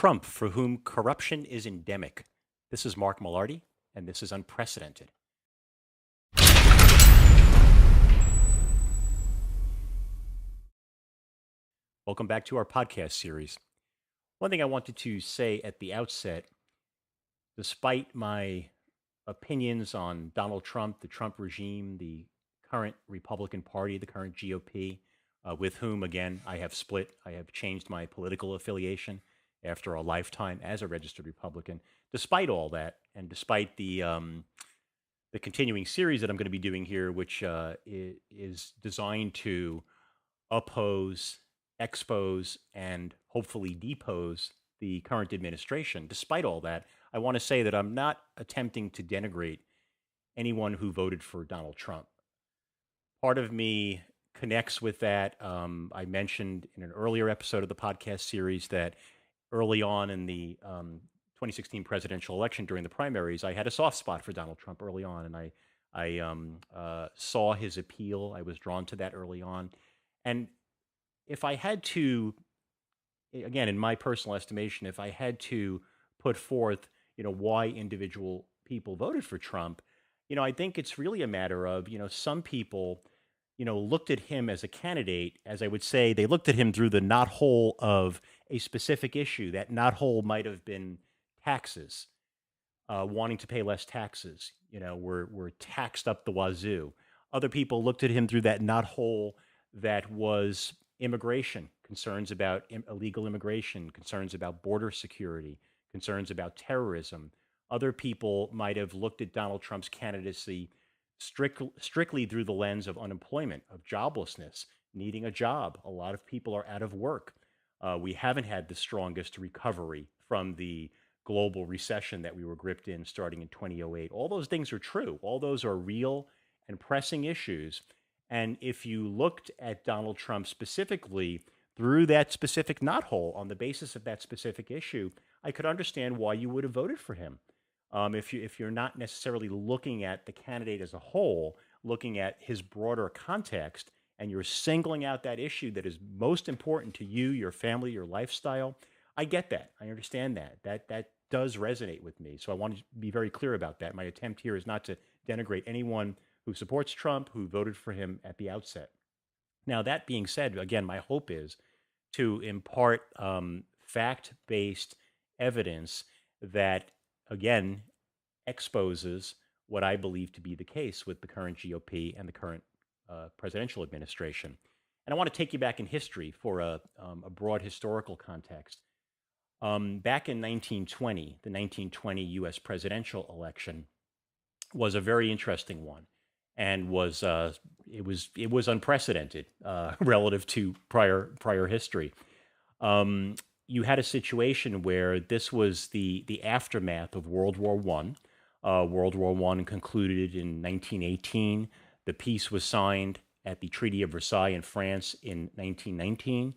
Trump, for whom corruption is endemic. This is Mark Millardi, and this is Unprecedented. Welcome back to our podcast series. One thing I wanted to say at the outset, despite my opinions on Donald Trump, the Trump regime, the current Republican Party, the current GOP, with whom, again, I have split. I have changed my political affiliation after a lifetime as a registered Republican. Despite all that, and despite the continuing series that I'm going to be doing here, which is designed to oppose, expose, and hopefully depose the current administration. Despite all that, I want to say that I'm not attempting to denigrate anyone who voted for Donald Trump. Part of me connects with that. I mentioned in an earlier episode of the podcast series that early on in the 2016 presidential election during the primaries, I had a soft spot for Donald Trump early on, and I saw his appeal. I was drawn to that early on. And if I had to, again, in my personal estimation, if I had to put forth, why individual people voted for Trump, I think it's really a matter of, some people, looked at him as a candidate, as I would say, they looked at him through the knothole of a specific issue. That knothole might have been taxes, wanting to pay less taxes. We're taxed up the wazoo. Other people looked at him through that knothole that was immigration, concerns about illegal immigration, concerns about border security, concerns about terrorism. Other people might have looked at Donald Trump's candidacy strictly through the lens of unemployment, of joblessness, needing a job. A lot of people are out of work. We haven't had the strongest recovery from the global recession that we were gripped in starting in 2008. All those things are true. All those are real and pressing issues. And if you looked at Donald Trump specifically through that specific knothole on the basis of that specific issue, I could understand why you would have voted for him. If you're not necessarily looking at the candidate as a whole, looking at his broader context, and you're singling out that issue that is most important to you, your family, your lifestyle, I get that. I understand that. That does resonate with me. So I want to be very clear about that. My attempt here is not to denigrate anyone who supports Trump, who voted for him at the outset. Now, that being said, again, my hope is to impart fact-based evidence that, again, exposes what I believe to be the case with the current GOP and the current presidential administration. And I want to take you back in history for a broad historical context. Back in 1920, the 1920 U.S. presidential election was a very interesting one, and it was unprecedented relative to prior history. You had a situation where this was the aftermath of World War I. World War I concluded in 1918. The peace was signed at the Treaty of Versailles in France in 1919.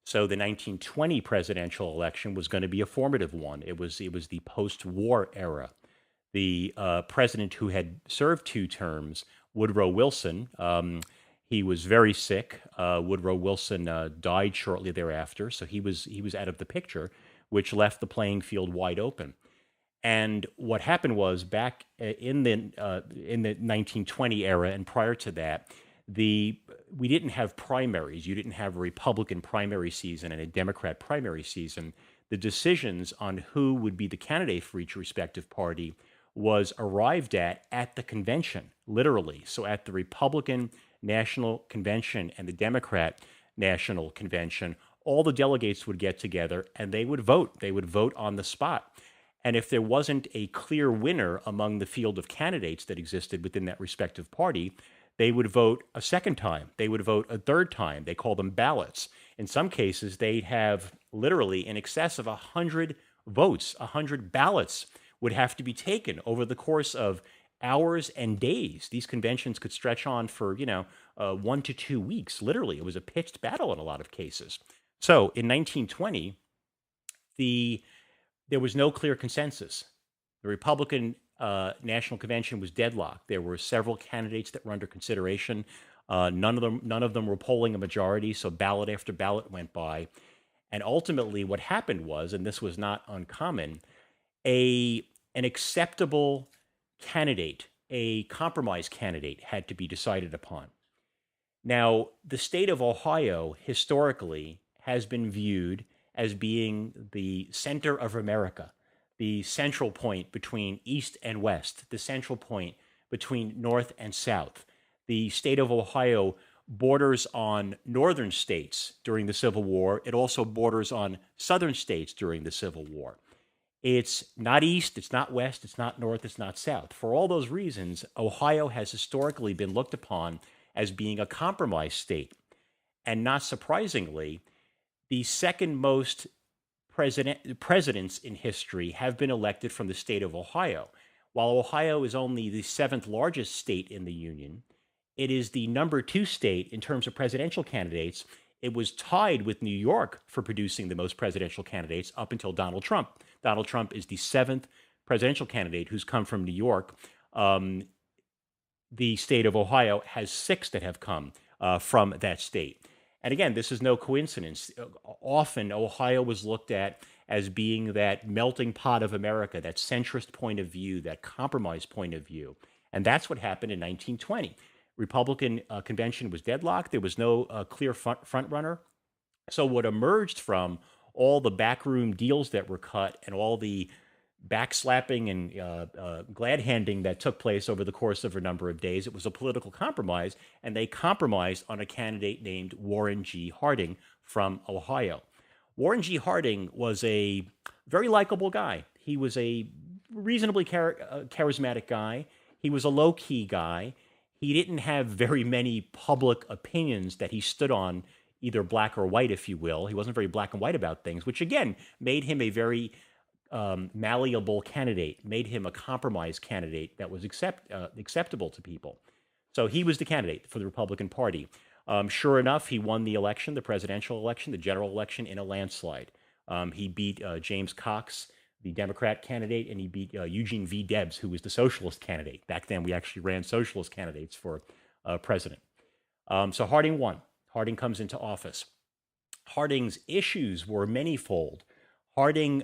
So the 1920 presidential election was going to be a formative one. It was the post-war era. The president who had served 2 terms, Woodrow Wilson, he was very sick. Woodrow Wilson died shortly thereafter, so he was out of the picture, which left the playing field wide open. And what happened was back in the 1920 era and prior to that, we didn't have primaries. You didn't have a Republican primary season and a Democrat primary season. The decisions on who would be the candidate for each respective party was arrived at the convention, literally. So at the Republican National Convention and the Democrat National Convention, all the delegates would get together and they would vote. They would vote on the spot. And if there wasn't a clear winner among the field of candidates that existed within that respective party, they would vote a second time. They would vote a third time. They call them ballots. In some cases, they'd have literally in excess of 100 votes, 100 ballots would have to be taken over the course of hours and days. These conventions could stretch on for, 1 to 2 weeks. Literally, it was a pitched battle in a lot of cases. So in 1920, there was no clear consensus. The Republican National Convention was deadlocked. There were several candidates that were under consideration. None of them were polling a majority, so ballot after ballot went by. And ultimately, what happened was, and this was not uncommon, a an acceptable candidate, a compromise candidate, had to be decided upon. Now, the state of Ohio historically has been viewed as being the center of America, the central point between East and West, the central point between North and South. The state of Ohio borders on northern states during the Civil War. It also borders on southern states during the Civil War. It's not East, it's not West, it's not North, it's not South. For all those reasons, Ohio has historically been looked upon as being a compromise state. And not surprisingly, the second most presidents in history have been elected from the state of Ohio. While Ohio is only the seventh largest state in the Union, it is the number two state in terms of presidential candidates. It was tied with New York for producing the most presidential candidates up until Donald Trump. Donald Trump is the seventh presidential candidate who's come from New York. The state of Ohio has six that have come from that state. And again, this is no coincidence. Often, Ohio was looked at as being that melting pot of America, that centrist point of view, that compromise point of view. And that's what happened in 1920. Republican convention was deadlocked. There was no clear front runner. So what emerged from all the backroom deals that were cut and all the backslapping and glad handing that took place over the course of a number of days, it was a political compromise, and they compromised on a candidate named Warren G. Harding from Ohio. Warren G. Harding was a very likable guy. He was a reasonably charismatic guy. He was a low-key guy. He didn't have very many public opinions that he stood on, either black or white, if you will. He wasn't very black and white about things, which again made him a very malleable candidate, made him a compromise candidate that was acceptable to people. So he was the candidate for the Republican Party. Sure enough, he won the election, the presidential election, the general election, in a landslide. He beat James Cox, the Democrat candidate, and he beat Eugene V. Debs, who was the socialist candidate. Back then, we actually ran socialist candidates for president. So Harding won. Harding comes into office. Harding's issues were manyfold. Harding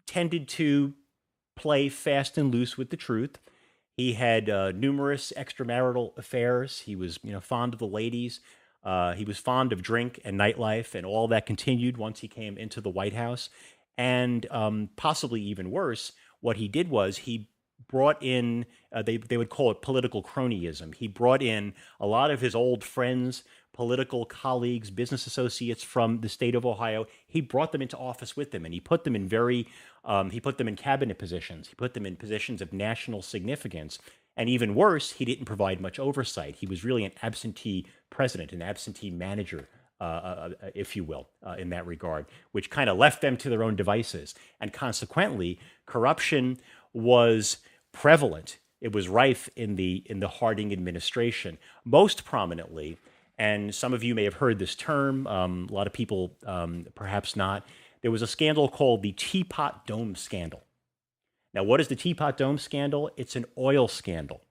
tended to play fast and loose with the truth. He had numerous extramarital affairs. He was, fond of the ladies. He was fond of drink and nightlife, and all that continued once he came into the White House. And possibly even worse, what he did was he brought in, they would call it political cronyism. He brought in a lot of his old friends, political colleagues, business associates from the state of Ohio. He brought them into office with him, and he put them in he put them in cabinet positions. He put them in positions of national significance. And even worse, he didn't provide much oversight. He was really an absentee president, an absentee manager, if you will, in that regard, which kind of left them to their own devices. And consequently, corruption was prevalent. It was rife in the Harding administration, most prominently. And some of you may have heard this term. A lot of people, perhaps not. There was a scandal called the Teapot Dome scandal. Now, what is the Teapot Dome scandal? It's an oil scandal.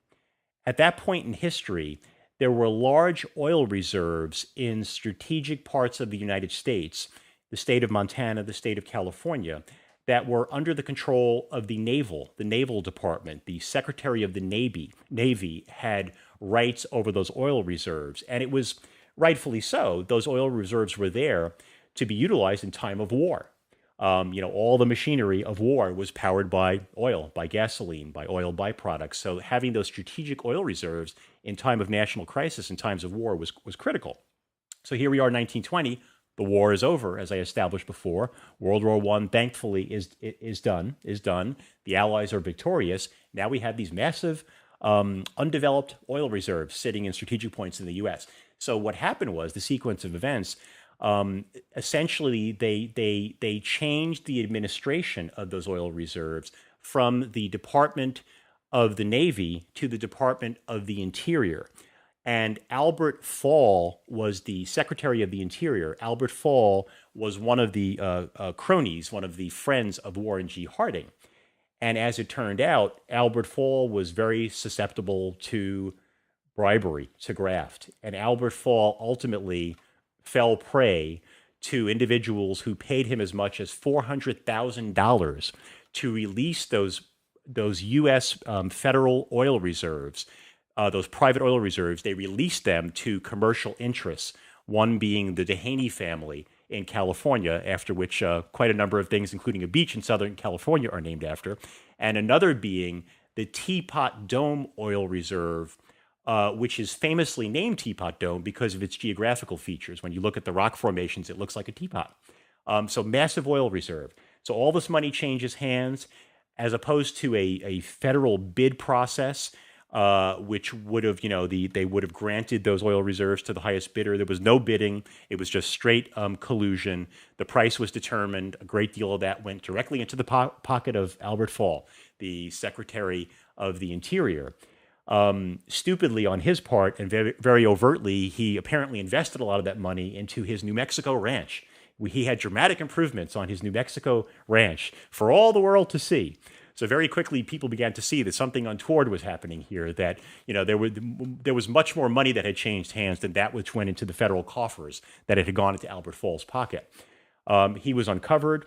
At that point in history, there were large oil reserves in strategic parts of the United States, the state of Montana, the state of California, that were under the control of the Naval Department. The Secretary of the Navy had rights over those oil reserves, and it was rightfully so. Those oil reserves were there to be utilized in time of war. All the machinery of war was powered by oil, by gasoline, by oil byproducts. So having those strategic oil reserves in time of national crisis, in times of war, was critical. So here we are in 1920. The war is over, as I established before. World War I, thankfully, is done. The Allies are victorious. Now we have these massive, undeveloped oil reserves sitting in strategic points in the U.S. So what happened was the sequence of events. Essentially, they changed the administration of those oil reserves from the Department of the Navy to the Department of the Interior. And Albert Fall was the Secretary of the Interior. Albert Fall was one of the cronies, one of the friends of Warren G. Harding. And as it turned out, Albert Fall was very susceptible to bribery, to graft. And Albert Fall ultimately fell prey to individuals who paid him as much as $400,000 to release those U.S. Federal oil reserves, those private oil reserves. They released them to commercial interests, one being the Dehaney family in California, after which quite a number of things, including a beach in Southern California, are named after, and another being the Teapot Dome oil reserve, which is famously named Teapot Dome because of its geographical features. When you look at the rock formations, it looks like a teapot. So massive oil reserve. So all this money changes hands, as opposed to a federal bid process, which would have, they would have granted those oil reserves to the highest bidder. There was no bidding. It was just straight collusion. The price was determined. A great deal of that went directly into the pocket of Albert Fall, the Secretary of the Interior. Stupidly on his part, and very, very overtly, he apparently invested a lot of that money into his New Mexico ranch. He had dramatic improvements on his New Mexico ranch for all the world to see. So very quickly, people began to see that something untoward was happening here, that there was much more money that had changed hands than that which went into the federal coffers, that it had gone into Albert Fall's pocket. He was uncovered.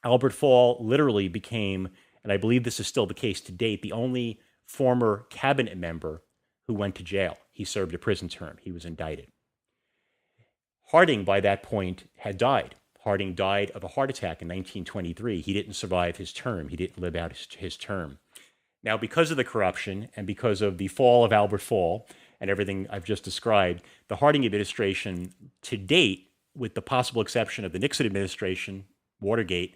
Albert Fall literally became, and I believe this is still the case to date, the only former cabinet member who went to jail. He served a prison term. He was indicted. Harding, by that point, had died. Harding died of a heart attack in 1923. He didn't survive his term. He didn't live out his term. Now, because of the corruption and because of the fall of Albert Fall and everything I've just described, the Harding administration to date, with the possible exception of the Nixon administration, Watergate,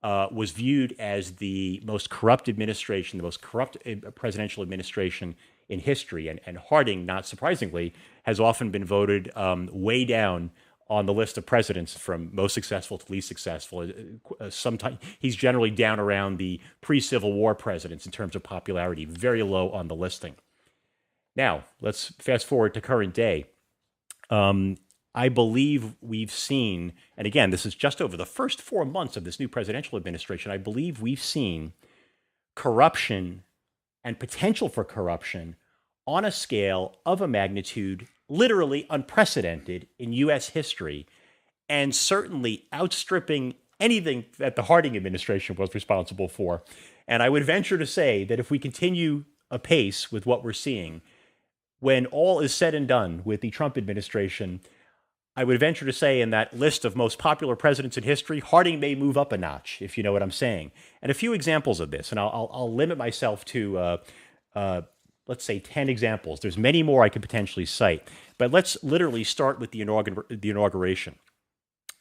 was viewed as the most corrupt administration, the most corrupt presidential administration in history. And Harding, not surprisingly, has often been voted way down on the list of presidents from most successful to least successful. Sometimes he's generally down around the pre-Civil War presidents in terms of popularity, very low on the listing. Now, let's fast forward to current day. I believe we've seen, and again, this is just over the first 4 months of this new presidential administration, I believe we've seen corruption and potential for corruption on a scale of a magnitude literally unprecedented in U.S. history, and certainly outstripping anything that the Harding administration was responsible for. And I would venture to say that if we continue apace with what we're seeing, when all is said and done with the Trump administration, I would venture to say in that list of most popular presidents in history, Harding may move up a notch, if you know what I'm saying. And a few examples of this, and I'll limit myself to, let's say, 10 examples. There's many more I could potentially cite, but let's literally start with the inauguration.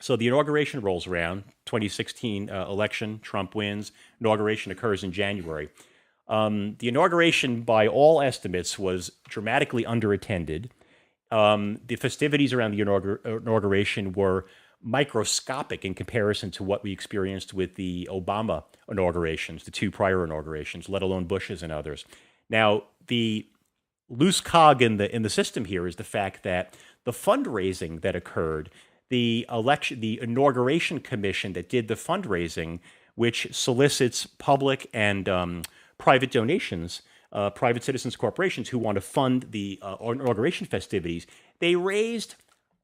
So the inauguration rolls around, 2016 election, Trump wins, inauguration occurs in January. The inauguration, by all estimates, was dramatically underattended. The festivities around the inauguration were microscopic in comparison to what we experienced with the Obama inaugurations, the two prior inaugurations, let alone Bush's and others. Now, the loose cog in the system here is the fact that the fundraising that occurred, the inauguration commission that did the fundraising, which solicits public and private donations, private citizens corporations who want to fund the inauguration festivities, they raised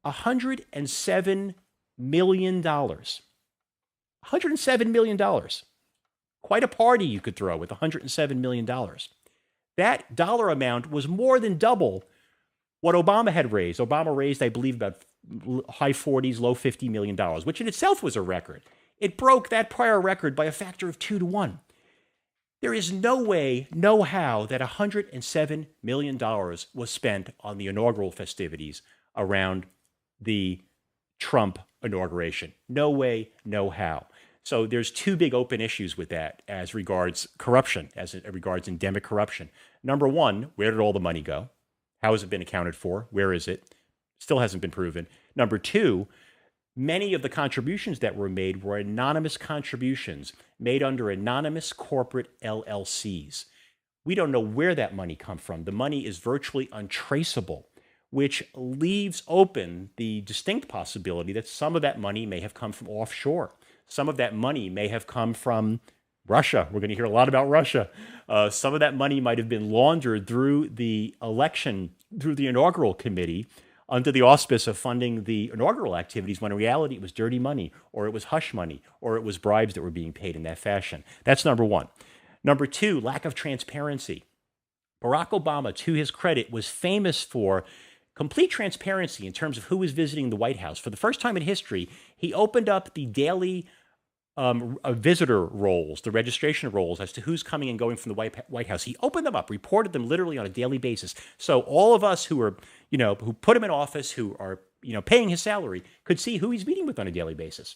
$107 million. $107 million. Quite a party you could throw with $107 million. That dollar amount was more than double what Obama had raised. Obama raised, I believe, about high 40s, low $50 million, which in itself was a record. It broke that prior record by a factor of 2 to 1. There is no way, no how that $107 million was spent on the inaugural festivities around the Trump inauguration. No way, no how. So there's two big open issues with that as regards corruption, as it regards endemic corruption. Number one, where did all the money go? How has it been accounted for? Where is it? Still hasn't been proven. Number two, many of the contributions that were made were anonymous contributions made under anonymous corporate LLCs. We don't know where that money comes from. The money is virtually untraceable, which leaves open the distinct possibility that some of that money may have come from offshore. Some of that money may have come from Russia. We're going to hear a lot about Russia. Some of that money might have been laundered through the election, through the inaugural committee, under the auspice of funding the inaugural activities, when in reality it was dirty money, or it was hush money, or it was bribes that were being paid in that fashion. That's number one. Number two, lack of transparency. Barack Obama, to his credit, was famous for complete transparency in terms of who was visiting the White House. For the first time in history, he opened up the daily visitor rolls, the registration rolls, as to who's coming and going from the White House. He opened them up, reported them literally on a daily basis. So all of us who are, who put him in office, who are, paying his salary, could see who he's meeting with on a daily basis.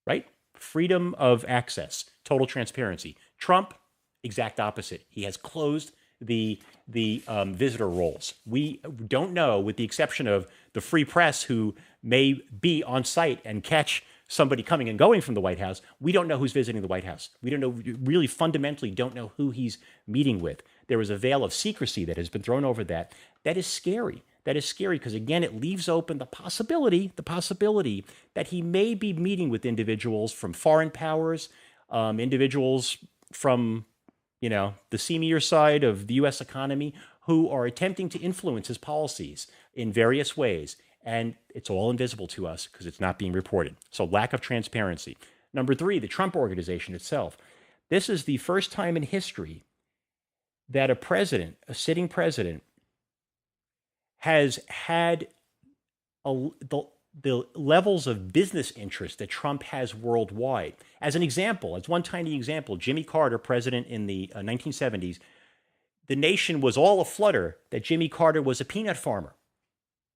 Right? Freedom of access, total transparency. Trump, exact opposite. He has closed the visitor rolls. We don't know, with the exception of the free press who may be on site and catch somebody coming and going from the White House, we don't know who's visiting the White House. We don't know, really fundamentally don't know who he's meeting with. There is a veil of secrecy that has been thrown over that. That is scary. That is scary because, again, it leaves open the possibility that he may be meeting with individuals from foreign powers, individuals from, the seamier side of the U.S. economy who are attempting to influence his policies in various ways. And it's all invisible to us because it's not being reported. So lack of transparency. Number three, the Trump Organization itself. This is the first time in history that a sitting president, has had the levels of business interest that Trump has worldwide. As one tiny example, Jimmy Carter, president in the 1970s, the nation was all aflutter that Jimmy Carter was a peanut farmer.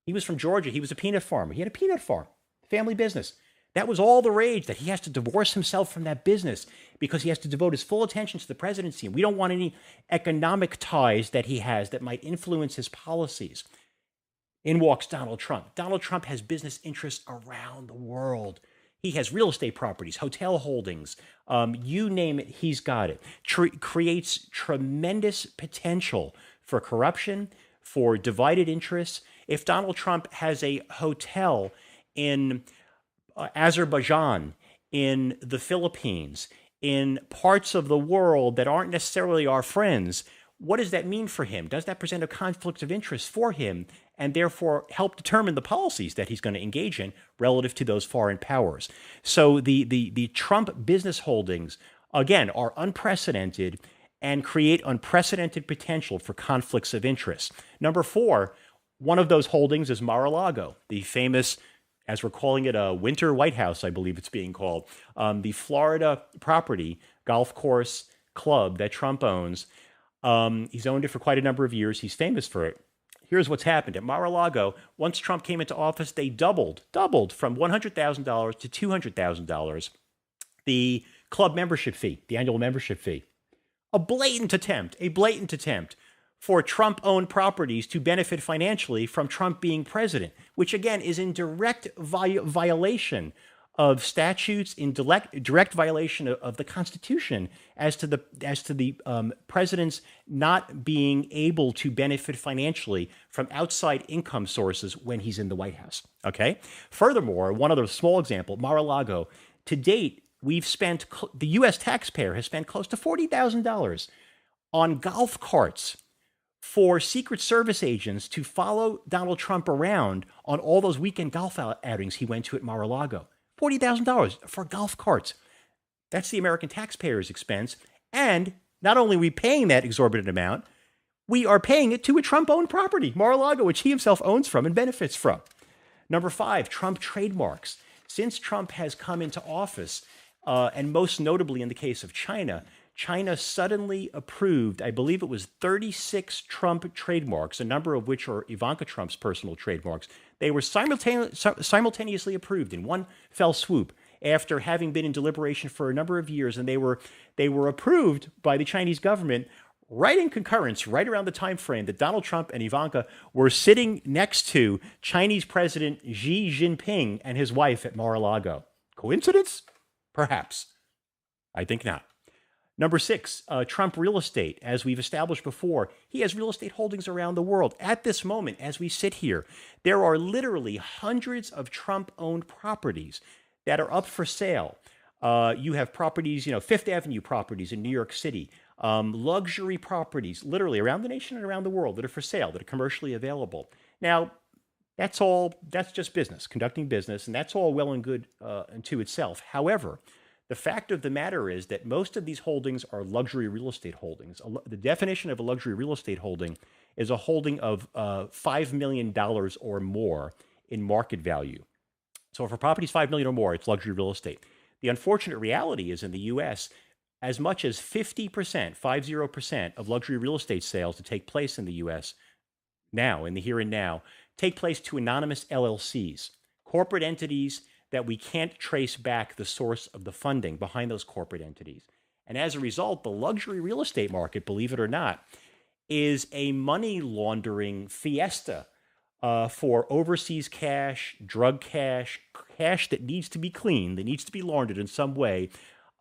He was from Georgia. He was a peanut farmer. He had a peanut farm, family business. That was all the rage, that he has to divorce himself from that business because he has to devote his full attention to the presidency. And we don't want any economic ties that he has that might influence his policies. In walks Donald Trump. Donald Trump has business interests around the world. He has real estate properties, hotel holdings, you name it, he's got it. Creates tremendous potential for corruption, for divided interests. If Donald Trump has a hotel in Azerbaijan, in the Philippines, in parts of the world that aren't necessarily our friends, what does that mean for him? Does that present a conflict of interest for him and therefore help determine the policies that he's going to engage in relative to those foreign powers? So the Trump business holdings, again, are unprecedented and create unprecedented potential for conflicts of interest. Number four, one of those holdings is Mar-a-Lago, the famous, as we're calling it, a winter White House, I believe it's being called, the Florida property, golf course club that Trump owns. He's owned it for quite a number of years. He's famous for it. Here's what's happened. At Mar-a-Lago, once Trump came into office, they doubled from $100,000 to $200,000 the club membership fee, the annual membership fee. A blatant attempt for Trump-owned properties to benefit financially from Trump being president, which again is in direct violation of statutes, in direct violation of the Constitution, as to the president's not being able to benefit financially from outside income sources when he's in the White House. Okay. Furthermore, one other small example: Mar-a-Lago. To date, the U.S. taxpayer has spent close to $40,000 on golf carts for Secret Service agents to follow Donald Trump around on all those weekend golf outings he went to at Mar-a-Lago. $40,000 for golf carts. That's the American taxpayer's expense. And not only are we paying that exorbitant amount, we are paying it to a Trump-owned property, Mar-a-Lago, which he himself owns from and benefits from. Number five, Trump trademarks. Since Trump has come into office, and most notably in the case of China, China suddenly approved, I believe it was 36 Trump trademarks, a number of which are Ivanka Trump's personal trademarks. They were simultaneously approved in one fell swoop after having been in deliberation for a number of years, and they were approved by the Chinese government right in concurrence, right around the time frame that Donald Trump and Ivanka were sitting next to Chinese President Xi Jinping and his wife at Mar-a-Lago. Coincidence? Perhaps. I think not. Number six, Trump real estate. As we've established before, he has real estate holdings around the world. At this moment, as we sit here, there are literally hundreds of Trump-owned properties that are up for sale. You have properties, Fifth Avenue properties in New York City, luxury properties literally around the nation and around the world that are for sale, that are commercially available. Now, That's all. That's just business, conducting business, and that's all well and good unto itself. However, the fact of the matter is that most of these holdings are luxury real estate holdings. The definition of a luxury real estate holding is a holding of $5 million or more in market value. So if a property is $5 million or more, it's luxury real estate. The unfortunate reality is in the U.S., as much as 50%, 50% of luxury real estate sales that take place in the U.S. now, in the here and now, take place to anonymous LLCs, corporate entities that we can't trace back the source of the funding behind those corporate entities. And as a result, the luxury real estate market, believe it or not, is a money laundering fiesta for overseas cash, drug cash, cash that needs to be cleaned, that needs to be laundered in some way.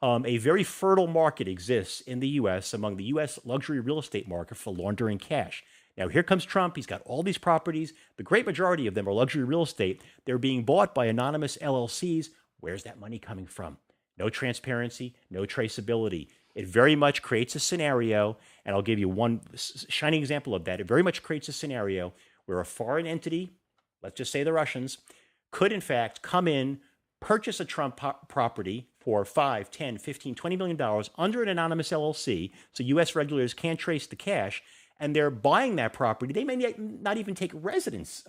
A very fertile market exists in the U.S. among the U.S. luxury real estate market for laundering cash. Now, here comes Trump. He's got all these properties. The great majority of them are luxury real estate. They're being bought by anonymous LLCs. Where's that money coming from? No transparency, no traceability. It very much creates a scenario, and I'll give you one shining example of that. It very much creates a scenario where a foreign entity, let's just say the Russians, could in fact come in, purchase a Trump property for $5, $10, $15, $20 million under an anonymous LLC, so U.S. regulators can't trace the cash, and they're buying that property. They may not even take residence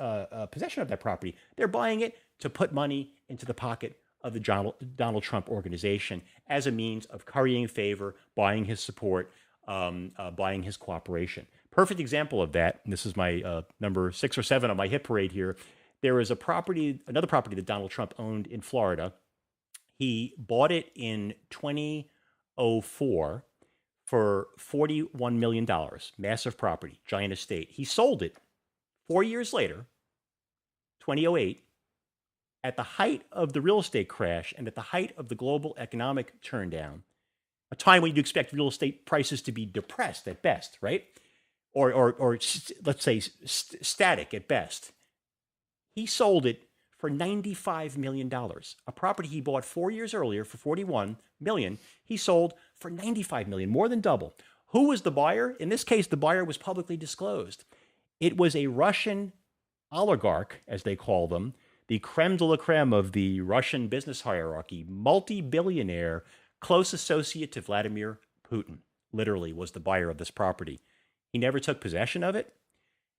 possession of that property. They're buying it to put money into the pocket of the Donald Trump organization as a means of currying favor, buying his support, buying his cooperation. Perfect example of that, and this is my number 6 or 7 on my hit parade here. There is another property that Donald Trump owned in Florida. He bought it in 2004 for $41 million, massive property, giant estate. He sold it 4 years later, 2008, at the height of the real estate crash and at the height of the global economic turndown, a time when you'd expect real estate prices to be depressed at best, right? Or let's say static at best. He sold it for $95 million. A property he bought 4 years earlier for $41 million, he sold for $95 million, more than double. Who was the buyer? In this case, the buyer was publicly disclosed. It was a Russian oligarch, as they call them, the creme de la creme of the Russian business hierarchy, multi-billionaire, close associate to Vladimir Putin, literally was the buyer of this property. He never took possession of it.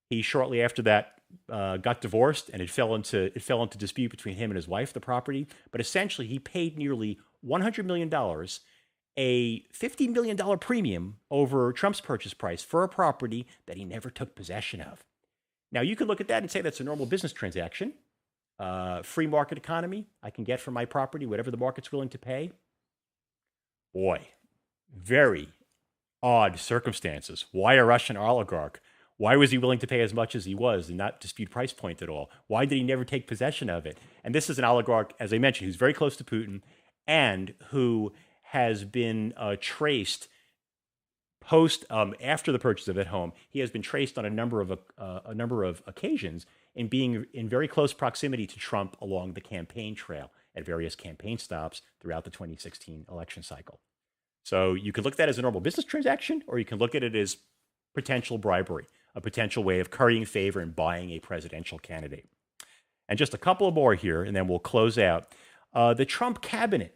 He shortly after that got divorced, and it fell into dispute between him and his wife, the property. But essentially, he paid nearly $100 million, a $50 million premium over Trump's purchase price for a property that he never took possession of. Now, you could look at that and say that's a normal business transaction. Free market economy, I can get for my property whatever the market's willing to pay. Boy, very odd circumstances. Why a Russian oligarch? Why was he willing to pay as much as he was and not dispute price point at all? Why did he never take possession of it? And this is an oligarch, as I mentioned, who's very close to Putin and who has been traced after the purchase of that home. He has been traced on a number of occasions in being in very close proximity to Trump along the campaign trail at various campaign stops throughout the 2016 election cycle. So you could look at that as a normal business transaction, or you can look at it as potential bribery, a potential way of currying favor and buying a presidential candidate. And just a couple more here, and then we'll close out. The Trump cabinet,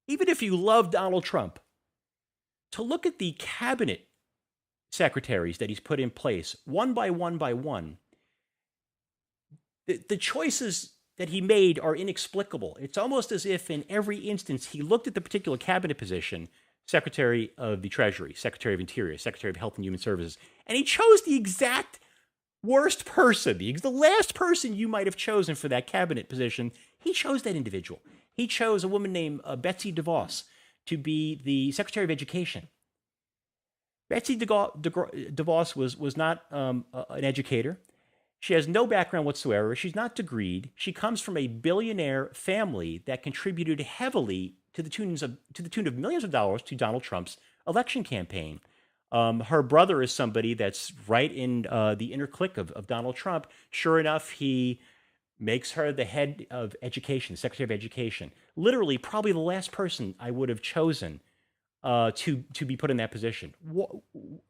even if you love Donald Trump, to look at the cabinet secretaries that he's put in place, one by one, the choices that he made are inexplicable. It's almost as if in every instance he looked at the particular cabinet position, Secretary of the Treasury, Secretary of Interior, Secretary of Health and Human Services, and he chose the exact worst person, the last person you might have chosen for that cabinet position. He chose that individual. He chose a woman named Betsy DeVos to be the Secretary of Education. Betsy DeVos was not an educator. She has no background whatsoever. She's not degreed. She comes from a billionaire family that contributed heavily to the tune of millions of dollars to Donald Trump's election campaign. Her brother is somebody that's right in the inner clique of Donald Trump. Sure enough, he makes her the head of education, Secretary of Education. Literally, probably the last person I would have chosen to be put in that position.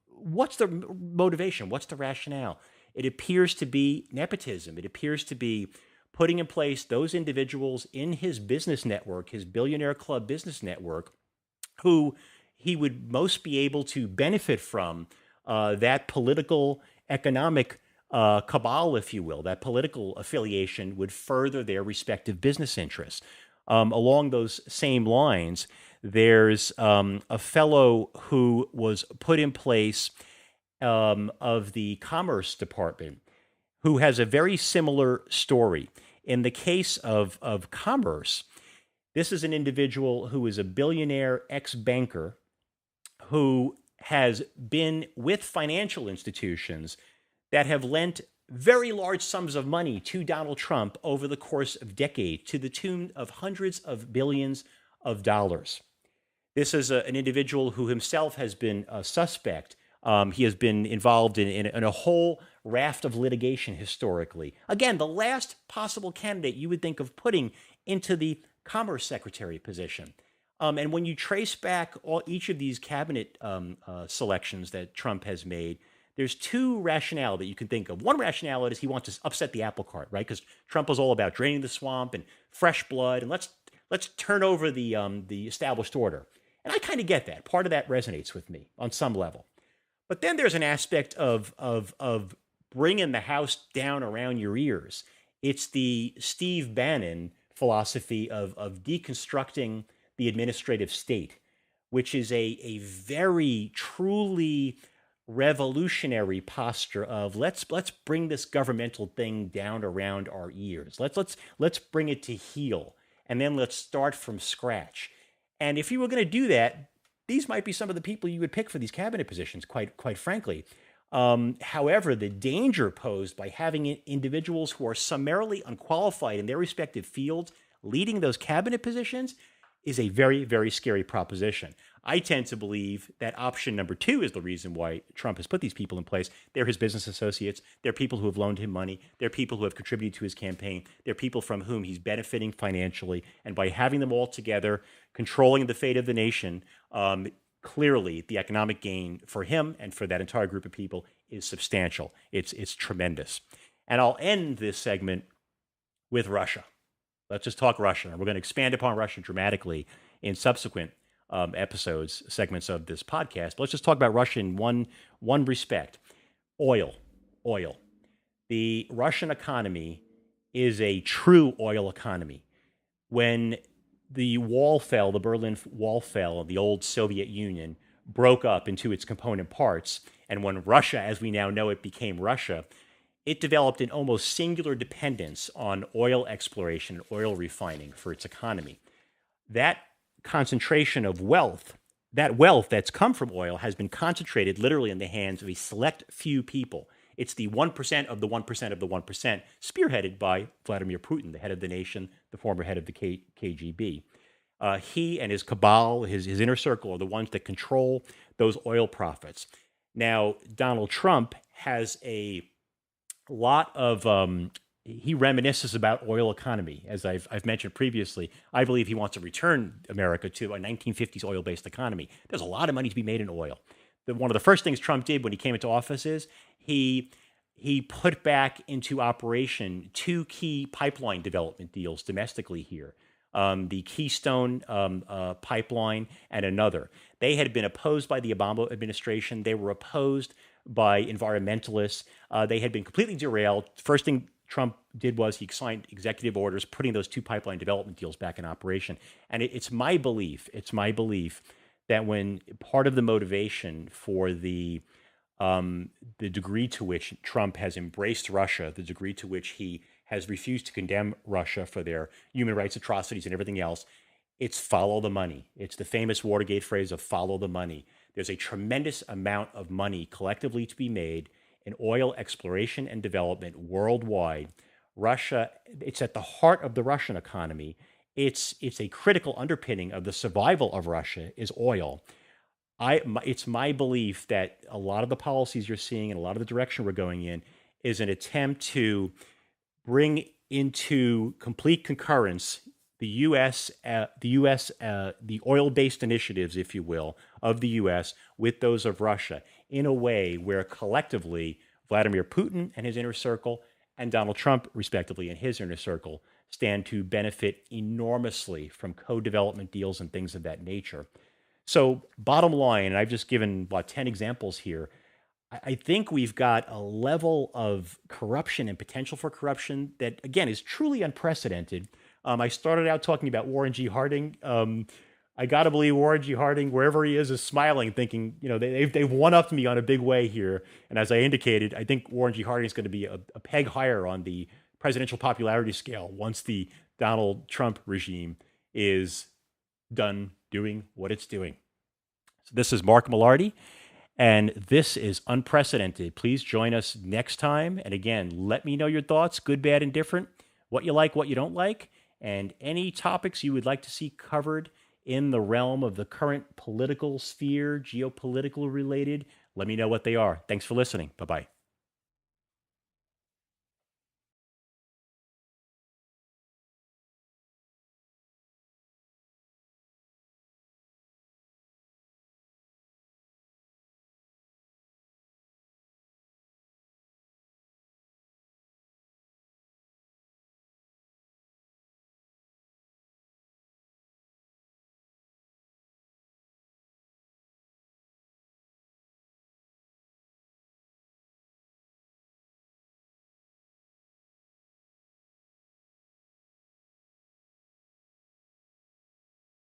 What's the motivation? What's the rationale? It appears to be nepotism. It appears to be putting in place those individuals in his business network, his billionaire club business network, who he would most be able to benefit from that political economic cabal, if you will. That political affiliation would further their respective business interests. Along those same lines, there's a fellow who was put in place of the Commerce Department who has a very similar story. In the case of Commerce, this is an individual who is a billionaire ex-banker who has been with financial institutions that have lent very large sums of money to Donald Trump over the course of decades to the tune of hundreds of billions of dollars. This is an individual who himself has been a suspect. He has been involved in a whole raft of litigation historically. Again, the last possible candidate you would think of putting into the Commerce Secretary position. And when you trace back each of these cabinet selections that Trump has made, there's two rationale that you can think of. One rationale is he wants to upset the apple cart, right? Because Trump was all about draining the swamp and fresh blood, and let's turn over the established order. And I kind of get that. Part of that resonates with me on some level. But then there's an aspect of bringing the house down around your ears. It's the Steve Bannon philosophy of deconstructing the administrative state, which is a very truly revolutionary posture of let's bring this governmental thing down around our ears. Let's bring it to heel, and then let's start from scratch. And if you were going to do that, these might be some of the people you would pick for these cabinet positions, quite frankly. However, the danger posed by having individuals who are summarily unqualified in their respective fields leading those cabinet positions is a very, very scary proposition. I tend to believe that option number two is the reason why Trump has put these people in place. They're his business associates. They're people who have loaned him money. They're people who have contributed to his campaign. They're people from whom he's benefiting financially. And by having them all together, controlling the fate of the nation, clearly the economic gain for him and for that entire group of people is substantial. It's tremendous. And I'll end this segment with Russia. Let's just talk Russia. And we're going to expand upon Russia dramatically in subsequent segments of this podcast. But let's just talk about Russia in one respect. Oil. The Russian economy is a true oil economy. When the wall fell, the Berlin Wall fell, the old Soviet Union broke up into its component parts, and when Russia, as we now know it, became Russia, it developed an almost singular dependence on oil exploration and oil refining for its economy. That concentration of wealth, that wealth that's come from oil, has been concentrated literally in the hands of a select few people. It's the 1% of the 1% of the 1%, spearheaded by Vladimir Putin, the head of the nation, the former head of the KGB. He and his cabal, his inner circle, are the ones that control those oil profits. Now, Donald Trump has a lot of he reminisces about oil economy, as I've mentioned previously. I believe he wants to return America to a 1950s oil-based economy. There's a lot of money to be made in oil. One of the first things Trump did when he came into office is he put back into operation two key pipeline development deals domestically here. The Keystone pipeline and another. They had been opposed by the Obama administration. They were opposed by environmentalists. They had been completely derailed. First thing Trump did was he signed executive orders putting those two pipeline development deals back in operation. And it's my belief that when part of the motivation for the degree to which Trump has embraced Russia, the degree to which he has refused to condemn Russia for their human rights atrocities and everything else, it's follow the money. It's the famous Watergate phrase of follow the money. There's a tremendous amount of money collectively to be made in oil exploration and development worldwide. Russia, it's at the heart of the Russian economy. It's a critical underpinning of the survival of Russia is oil. It's my belief that a lot of the policies you're seeing and a lot of the direction we're going in is an attempt to bring into complete concurrence the oil-based initiatives, if you will, of the U.S. with those of Russia in a way where collectively, Vladimir Putin and his inner circle, and Donald Trump, respectively, and his inner circle, stand to benefit enormously from co-development deals and things of that nature. So, bottom line, and I've just given about 10 examples here, I think we've got a level of corruption and potential for corruption that, again, is truly unprecedented. I started out talking about Warren G. Harding. I got to believe Warren G. Harding, wherever he is smiling, thinking, they've one-upped me on a big way here. And as I indicated, I think Warren G. Harding is going to be a peg higher on the presidential popularity scale once the Donald Trump regime is done doing what it's doing. So this is Mark Millardi, and this is Unprecedented. Please join us next time. And again, let me know your thoughts, good, bad, and different, what you like, what you don't like, and any topics you would like to see covered in the realm of the current political sphere, geopolitical related. Let me know what they are. Thanks for listening. Bye-bye.